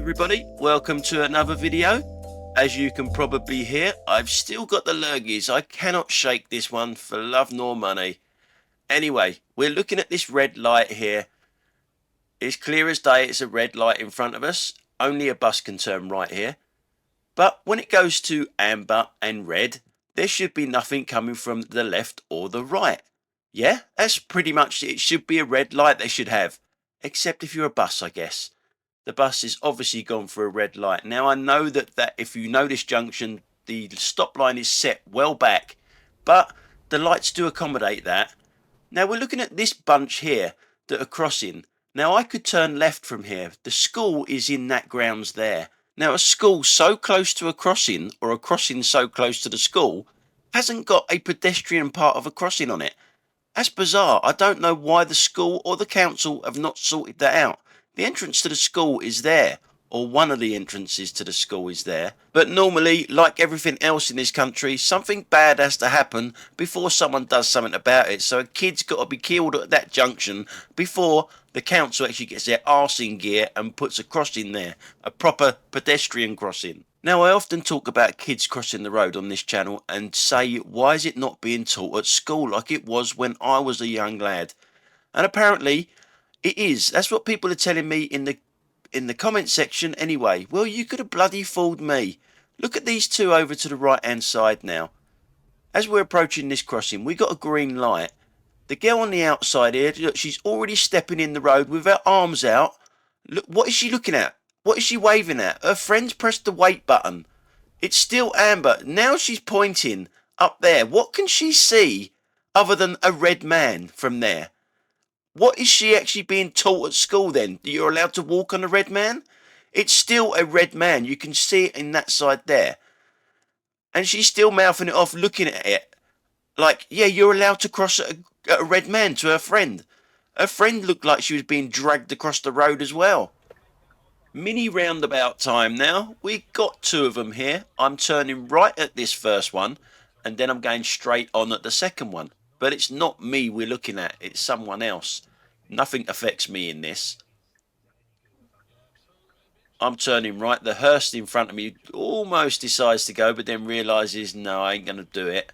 everybody, welcome to another video. As you can probably hear, I've still got the lurgies. I cannot shake this one for love nor money. Anyway, we're looking at this red light here. It's clear as day, it's a red light in front of us. Only a bus can turn right here. But when it goes to amber and red, there should be nothing coming from the left or the right. Yeah, that's pretty much it. It should be a red light they should have. Except if you're a bus, I guess. The bus is obviously gone for a red light. Now I know that if you know this junction, the stop line is set well back, but the lights do accommodate that. Now we're looking at this bunch here that are crossing. Now I could turn left from here. The school is in that grounds there. Now a school so close to a crossing, or a crossing so close to the school, hasn't got a pedestrian part of a crossing on it. That's bizarre. I don't know why the school or the council have not sorted that out. The entrance to the school is there, or one of the entrances to the school is there. But normally, like everything else in this country, something bad has to happen before someone does something about it. So a kid's got to be killed at that junction before the council actually gets their arse in gear and puts a crossing there, a proper pedestrian crossing. Now I often talk about kids crossing the road on this channel and say, why is it not being taught at school like it was when I was a young lad? And apparently it is. That's what people are telling me in the comment section anyway. Well, you could have bloody fooled me. Look at these two over to the right hand side now. As we're approaching this crossing, we got a green light. The girl on the outside here, look, she's already stepping in the road with her arms out. Look, what is she looking at? What is she waving at? Her friend's pressed the wait button. It's still amber. Now she's pointing up there. What can she see other than a red man from there? What is she actually being taught at school then? That you're allowed to walk on a red man? It's still a red man. You can see it in that side there. And she's still mouthing it off, looking at it. Like, yeah, you're allowed to cross a red man to her friend. Her friend looked like she was being dragged across the road as well. Mini roundabout time now. We got two of them here. I'm turning right at this first one, and then I'm going straight on at the second one. But it's not me we're looking at, it's someone else. Nothing affects me in this. I'm turning right. The hearse in front of me almost decides to go, but then realises, no, I ain't going to do it.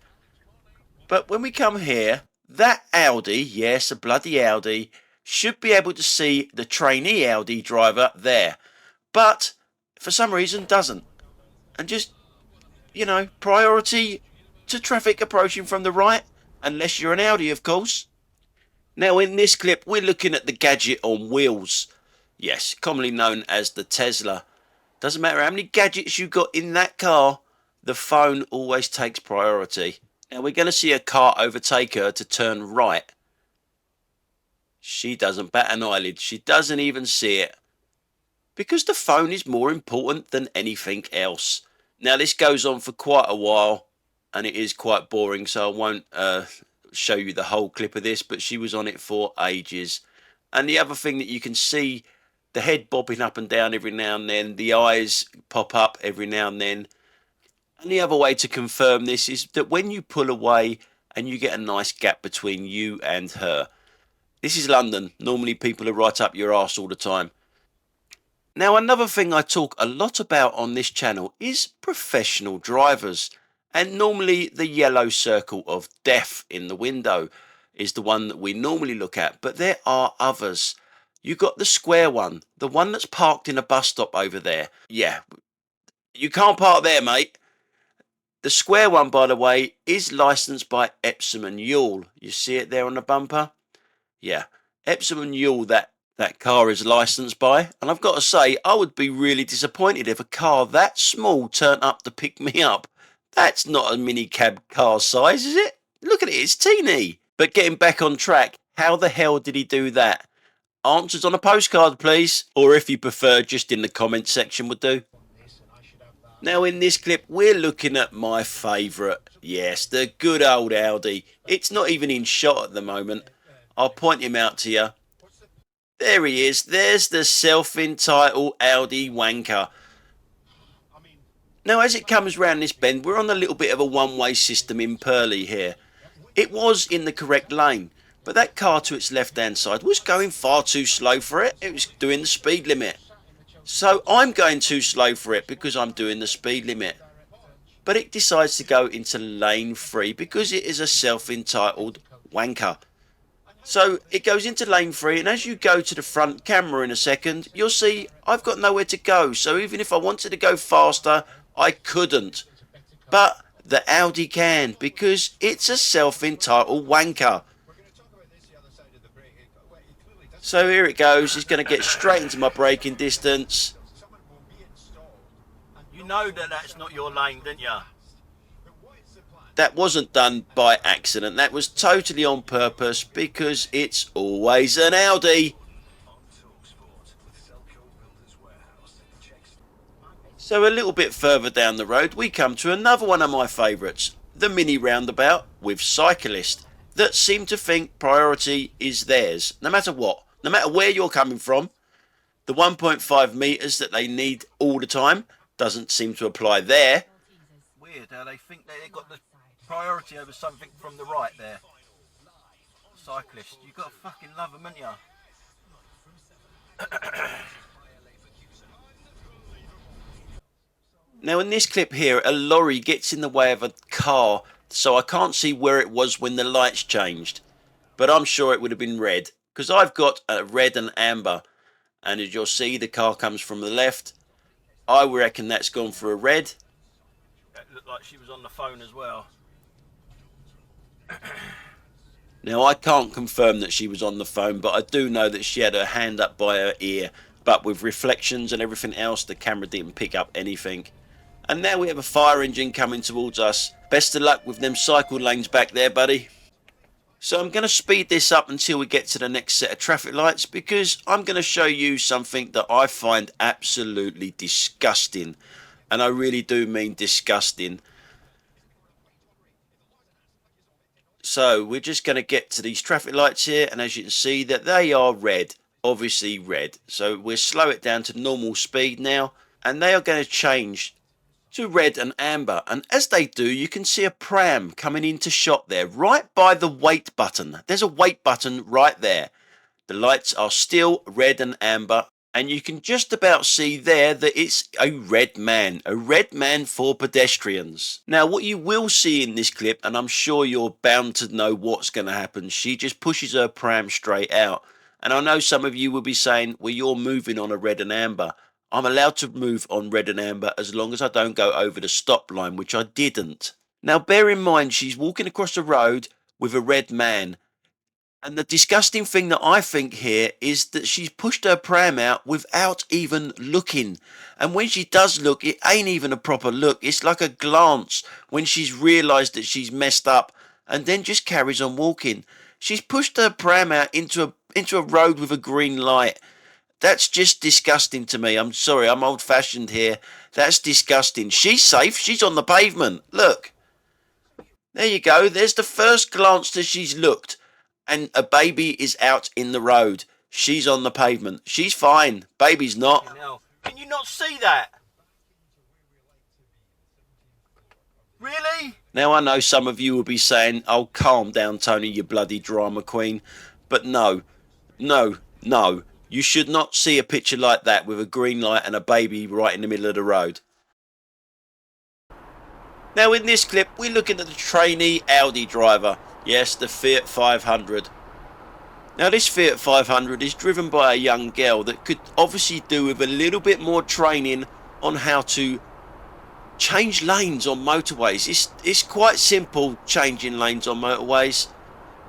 But when we come here, that Audi, yes, a bloody Audi, should be able to see the trainee Audi driver there. But for some reason doesn't. And just, you know, priority to traffic approaching from the right. Unless you're an Audi, of course. Now in this clip we're looking at the gadget on wheels. Yes, commonly known as the Tesla. Doesn't matter how many gadgets you got in that car, the phone always takes priority. Now we're going to see a car overtake her to turn right. She doesn't bat an eyelid. She doesn't even see it. Because the phone is more important than anything else. Now this goes on for quite a while. And it is quite boring, so I won't show you the whole clip of this, but she was on it for ages. And the other thing that you can see, the head bobbing up and down every now and then, the eyes pop up every now and then. And the other way to confirm this is that when you pull away and you get a nice gap between you and her. This is London. Normally people are right up your arse all the time. Now another thing I talk a lot about on this channel is professional drivers. And normally the yellow circle of death in the window is the one that we normally look at. But there are others. You got the square one, the one that's parked in a bus stop over there. Yeah, you can't park there, mate. The square one, by the way, is licensed by Epsom and Ewell. You see it there on the bumper? Yeah, Epsom and Ewell that car is licensed by. And I've got to say, I would be really disappointed if a car that small turned up to pick me up. That's not a mini cab car size, is it? Look at it, it's teeny. But getting back on track, how the hell did he do that? Answers on a postcard, please. Or if you prefer, just in the comment section would do. Now in this clip, we're looking at my favourite. Yes, the good old Audi. It's not even in shot at the moment. I'll point him out to you. There he is. There's the self-entitled Audi wanker. Now as it comes round this bend, we're on a little bit of a one-way system in Purley here. It was in the correct lane, but that car to its left-hand side was going far too slow for it. It was doing the speed limit. So I'm going too slow for it because I'm doing the speed limit. But it decides to go into lane 3 because it is a self-entitled wanker. So it goes into lane 3, and as you go to the front camera in a second, you'll see I've got nowhere to go. So even if I wanted to go faster, I couldn't. But the Audi can, because it's a self-entitled wanker. So here it goes. It's going to get straight into my braking distance. You know that that's not your lane, didn't you? That wasn't done by accident. That was totally on purpose, because it's always an Audi. So a little bit further down the road, we come to another one of my favourites, the mini roundabout with cyclists that seem to think priority is theirs, no matter what, no matter where you're coming from. The 1.5 metres that they need all the time doesn't seem to apply there. Weird how they think they've got the priority over something from the right there. Cyclist, you've got to fucking love them, haven't you? Now in this clip here, a lorry gets in the way of a car, so I can't see where it was when the lights changed. But I'm sure it would have been red, because I've got a red and amber. And as you'll see, the car comes from the left. I reckon that's gone for a red. It looked like she was on the phone as well. Now I can't confirm that she was on the phone, but I do know that she had her hand up by her ear. But with reflections and everything else, the camera didn't pick up anything. And now we have a fire engine coming towards us. Best of luck with them cycle lanes back there, buddy. So I'm going to speed this up until we get to the next set of traffic lights, because I'm going to show you something that I find absolutely disgusting. And I really do mean disgusting. So we're just going to get to these traffic lights here, and as you can see that they are red, obviously red. So we'll slow it down to normal speed now, and they are going to change to red and amber. And as they do, you can see a pram coming into shot there, right by the wait button. There's a wait button right there. The lights are still red and amber, and you can just about see there that it's a red man for pedestrians. Now what you will see in this clip, and I'm sure you're bound to know what's going to happen, she just pushes her pram straight out. And I know some of you will be saying, well, you're moving on a red and amber. I'm allowed to move on red and amber as long as I don't go over the stop line, which I didn't. Now bear in mind, she's walking across the road with a red man. And the disgusting thing that I think here is that she's pushed her pram out without even looking. And when she does look, it ain't even a proper look. It's like a glance when she's realised that she's messed up, and then just carries on walking. She's pushed her pram out into a road with a green light. That's just disgusting to me. I'm sorry, I'm old-fashioned here. That's disgusting. She's safe. She's on the pavement. Look. There you go. There's the first glance that she's looked. And a baby is out in the road. She's on the pavement. She's fine. Baby's not. Can you not see that? Really? Now I know some of you will be saying, oh, calm down, Tony, you bloody drama queen. But no. You should not see a picture like that with a green light and a baby right in the middle of the road. Now in this clip, we're looking at the trainee Audi driver. Yes, the Fiat 500. Now this Fiat 500 is driven by a young girl that could obviously do with a little bit more training on how to change lanes on motorways. It's quite simple changing lanes on motorways.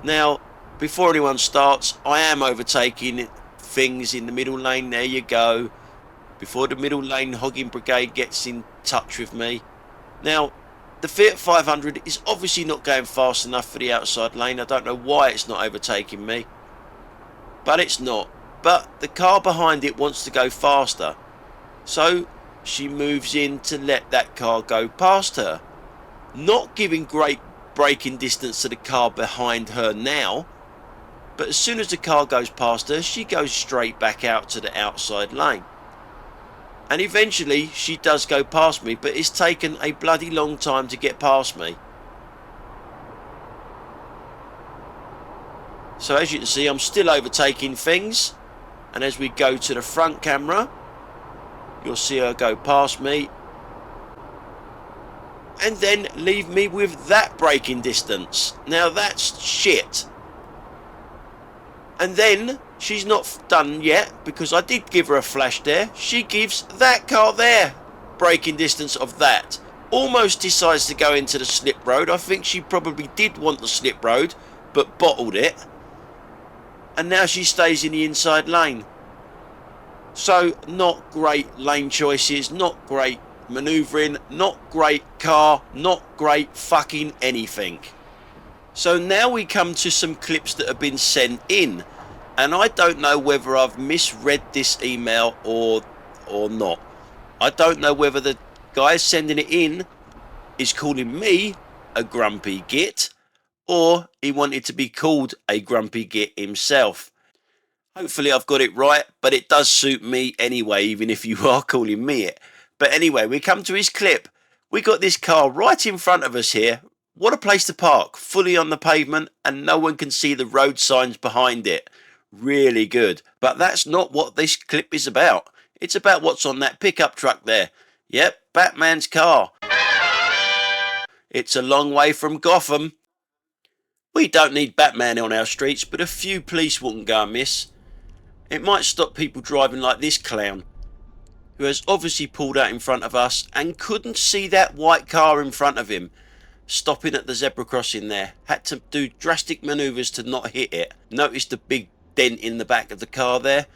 Now, before anyone starts, I am overtaking things in the middle lane. There you go. Before the middle lane hogging brigade gets in touch with me. Now, the Fiat 500 is obviously not going fast enough for the outside lane. I don't know why it's not overtaking me. But it's not. But the car behind it wants to go faster. So she moves in to let that car go past her. Not giving great braking distance to the car behind her now. But as soon as the car goes past her, she goes straight back out to the outside lane. And eventually she does go past me, but it's taken a bloody long time to get past me. So as you can see, I'm still overtaking things. And as we go to the front camera, You'll see her go past me. And then leave me with that braking distance. Now that's shit. And then she's not done yet, because I did give her a flash there. She gives that car there braking distance of that. Almost decides to go into the slip road. I think she probably did want the slip road, but bottled it. And now she stays in the inside lane. So not great lane choices, not great manoeuvring, not great car, not great fucking anything. So now we come to some clips that have been sent in, and I don't know whether I've misread this email or not. I don't know whether the guy sending it in is calling me a grumpy git, or he wanted to be called a grumpy git himself. Hopefully I've got it right, but it does suit me anyway, even if you are calling me it. But anyway, we come to his clip. We got this car right in front of us here. What a place to park, fully on the pavement, and no one can see the road signs behind it. Really good. But that's not what this clip is about. It's about what's on that pickup truck there. Yep, Batman's car. It's a long way from Gotham. We don't need Batman on our streets, but a few police wouldn't go amiss. It might stop people driving like this clown, who has obviously pulled out in front of us and couldn't see that white car in front of him. Stopping at the zebra crossing there. Had to do drastic manoeuvres to not hit it. Noticed the big dent in the back of the car there.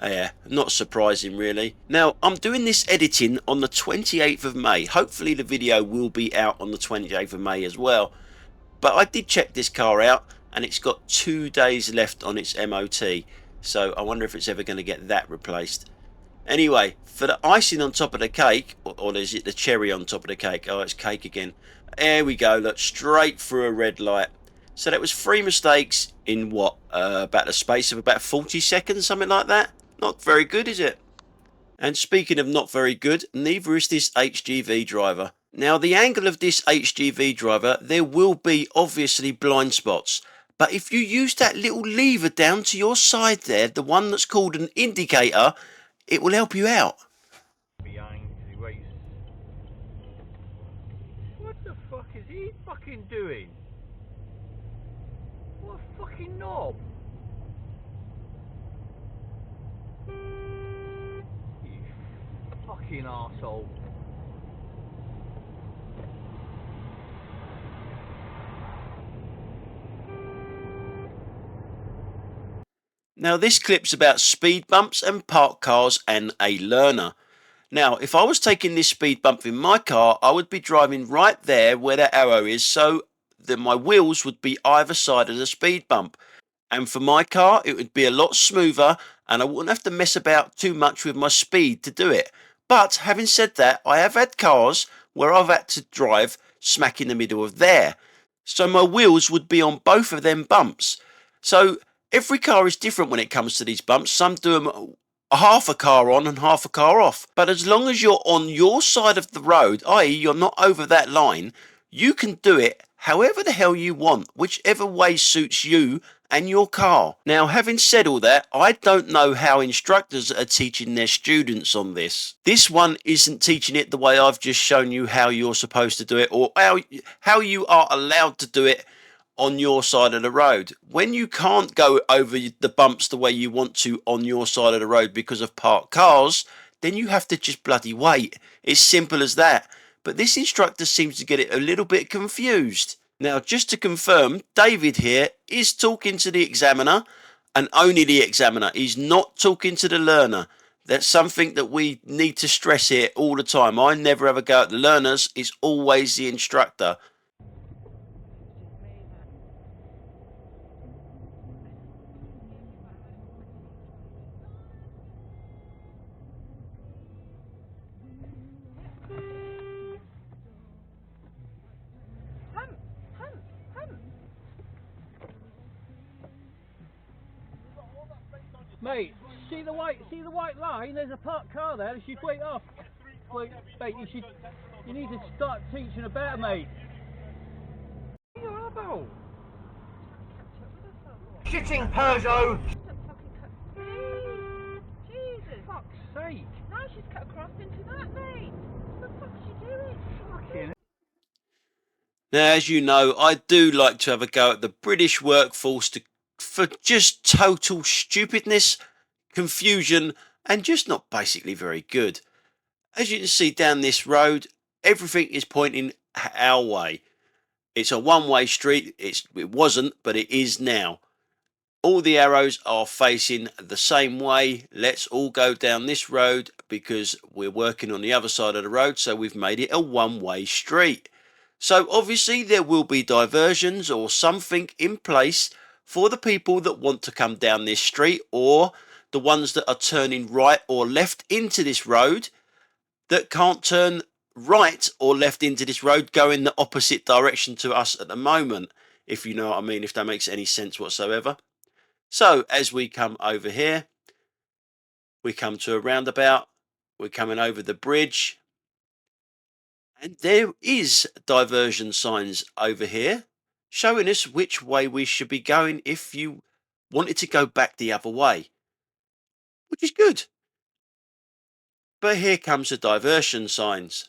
Yeah, not surprising really. Now, I'm doing this editing on the 28th of May. Hopefully the video will be out on the 28th of May as well. But I did check this car out, and it's got 2 days left on its MOT. So I wonder if it's ever going to get that replaced. Anyway, for the icing on top of the cake, or is it the cherry on top of the cake? Oh, it's cake again. There we go, look, straight through a red light. So that was 3 mistakes in what, about the space of about 40 seconds, something like that? Not very good, is it? And speaking of not very good, neither is this HGV driver. Now, the angle of this HGV driver, there will be obviously blind spots. But if you use that little lever down to your side there, the one that's called an indicator, it will help you out. What the fuck is he fucking doing? What a fucking knob! You fucking arsehole. Now this clip's about speed bumps and parked cars and a learner. Now if I was taking this speed bump in my car, I would be driving right there where that arrow is, so that my wheels would be either side of the speed bump. And for my car it would be a lot smoother, and I wouldn't have to mess about too much with my speed to do it. But having said that, I have had cars where I've had to drive smack in the middle of there, so my wheels would be on both of them bumps. So every car is different when it comes to these bumps. Some do them half a car on and half a car off. But as long as you're on your side of the road, i.e. you're not over that line, you can do it however the hell you want, whichever way suits you and your car. Now, having said all that, I don't know how instructors are teaching their students on this. This one isn't teaching it the way I've just shown you how you're supposed to do it, or how you are allowed to do it on your side of the road. When you can't go over the bumps the way you want to on your side of the road because of parked cars, then you have to just bloody wait. It's simple as that. But this instructor seems to get it a little bit confused. Now, just to confirm, David here is talking to the examiner, and only the examiner. He's not talking to the learner. That's something that we need to stress here all the time. I never ever go at the learners. It's always the instructor. Mate, see the white line? There's a parked car there. You should wait off. Wait, mate, you need to start teaching about, mate. What are you on about? Shitting Peugeot! Jesus! Fuck's sake! No, now she's cut across into that, mate. What the fuck's she doing? Fucking. Now, as you know, I do like to have a go at the British workforce for just total stupidness, confusion, and just not basically very good. As you can see down this road, everything is pointing our way. It's a one-way street. It wasn't, but it is now. All the arrows are facing the same way. Let's all go down this road because we're working on the other side of the road, so we've made it a one-way street. So obviously there will be diversions or something in place for the people that want to come down this street, or the ones that are turning right or left into this road that can't turn right or left into this road, going the opposite direction to us at the moment, if you know what I mean, if that makes any sense whatsoever. So as we come over here, we come to a roundabout, we're coming over the bridge, and there is diversion signs over here showing us which way we should be going if you wanted to go back the other way, which is good. But here comes the diversion signs.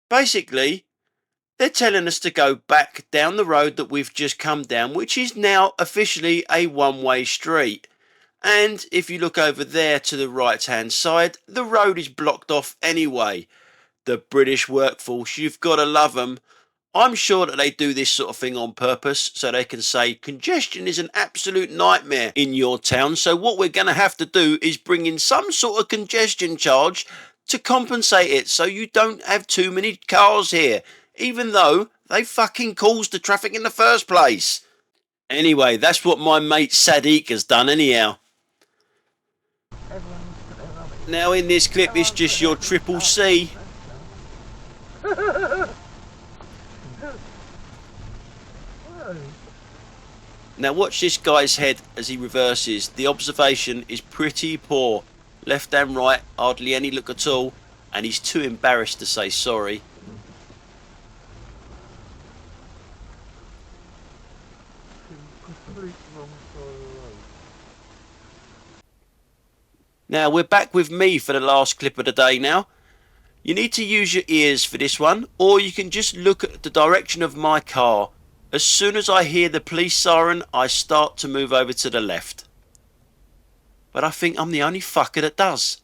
Basically, they're telling us to go back down the road that we've just come down, which is now officially a one-way street. And if you look over there to the right-hand side, the road is blocked off anyway. The British workforce, you've got to love them. I'm sure that they do this sort of thing on purpose so they can say congestion is an absolute nightmare in your town. So what we're going to have to do is bring in some sort of congestion charge to compensate it so you don't have too many cars here, even though they fucking caused the traffic in the first place. Anyway, that's what my mate Sadiq has done anyhow. Now in this clip it's just your triple C. Now watch this guy's head as he reverses. The observation is pretty poor. Left and right, hardly any look at all, and he's too embarrassed to say sorry. Now we're back with me for the last clip of the day now. You need to use your ears for this one, or you can just look at the direction of my car. As soon as I hear the police siren, I start to move over to the left. But I think I'm the only fucker that does.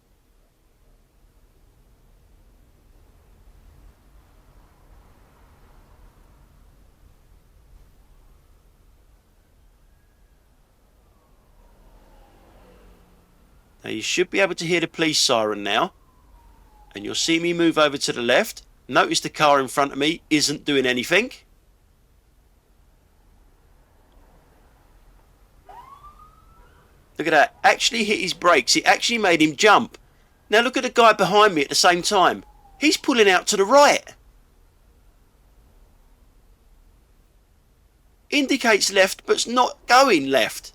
Now you should be able to hear the police siren now. And you'll see me move over to the left. Notice the car in front of me isn't doing anything. Look at that. Actually hit his brakes. It actually made him jump. Now look at the guy behind me at the same time. He's pulling out to the right. Indicates left, but's not going left.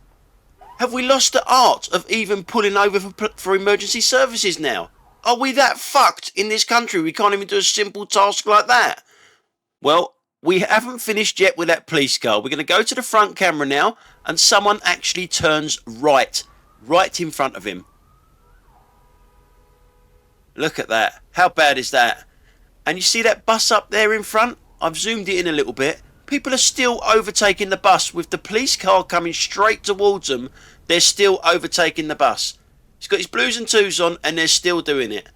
Have we lost the art of even pulling over for emergency services now? Are we that fucked in this country we can't even do a simple task like that? Well, we haven't finished yet with that police car. We're going to go to the front camera now, and someone actually turns right in front of him. Look at that. How bad is that? And you see that bus up there in front? I've zoomed it in a little bit. People are still overtaking the bus with the police car coming straight towards them. They're still overtaking the bus. He's got his blues and twos on and they're still doing it.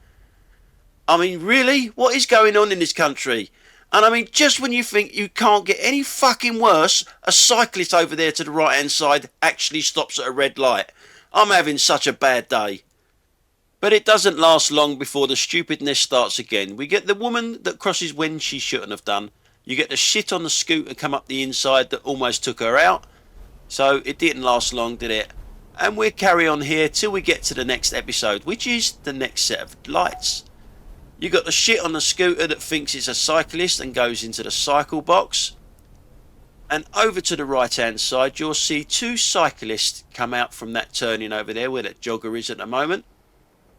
I mean, really? What is going on in this country? And I mean, just when you think you can't get any fucking worse, a cyclist over there to the right hand side actually stops at a red light. I'm having such a bad day. But it doesn't last long before the stupidness starts again. We get the woman that crosses when she shouldn't have done. You get the shit on the scooter come up the inside that almost took her out. So it didn't last long, did it? And we'll carry on here till we get to the next episode, which is the next set of lights. You got the shit on the scooter that thinks it's a cyclist and goes into the cycle box. And over to the right hand side you'll see two cyclists come out from that turning over there where that jogger is at the moment.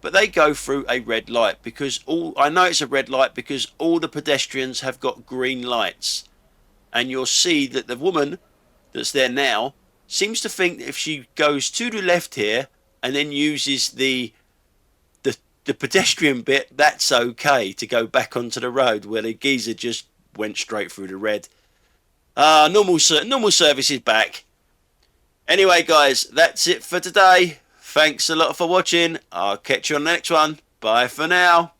But they go through a red light because I know it's a red light because all the pedestrians have got green lights. And you'll see that the woman that's there now seems to think that if she goes to the left here and then uses the the pedestrian bit, that's okay to go back onto the road, where the geezer just went straight through the red. Normal service is back. Anyway, guys, that's it for today. Thanks a lot for watching. I'll catch you on the next one. Bye for now.